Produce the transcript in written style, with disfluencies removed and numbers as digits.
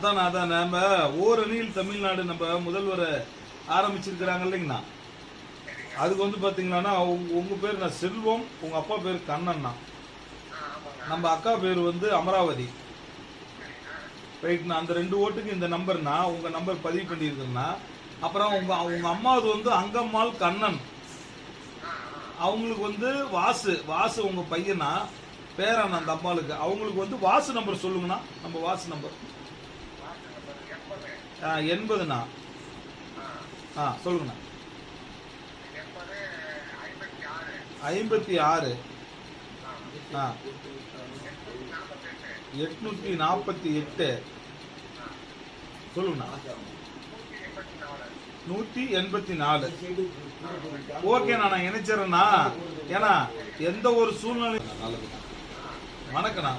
அதான் நம்ம ஓரணியில் தமிழ்நாடு நம்ம முதல்வர் ஆரம்பிச்சிருக்கிறாங்க இல்லைங்கண்ணா. அதுக்கு வந்து பாத்தீங்கன்னா உங்க பேர் நான் செல்வம், உங்க அப்பா பேர் கண்ணண்ணா, நம்ம அக்கா பேர் வந்து அமராவதி. ரைட்ண்ணா. அந்த 2 ஓட்டுக்கு இந்த நம்பர்னா உங்க நம்பர் பதிவு பண்ணியிருக்குங்கண்ணா. அப்புறம் உங்க அம்மாவது வந்து அங்கம்மாள் கண்ணன், அவங்களுக்கு வந்து வாசு உங்க பையனா பேரான அந்த அம்மாளுக்கு, அவங்களுக்கு வந்து வாசு நம்பர் சொல்லுங்கண்ணா. நம்ம வாசு நம்பர் 80ண்ணா. சொல்லுங்கண்ணா. 56 848 சொல்லுங்கண்ணா. 184. ஓகே, நான் இணைச்சிடறேண்ணா. ஏன்னா எந்த ஒரு சூழ்நிலை. வணக்கண்ணா.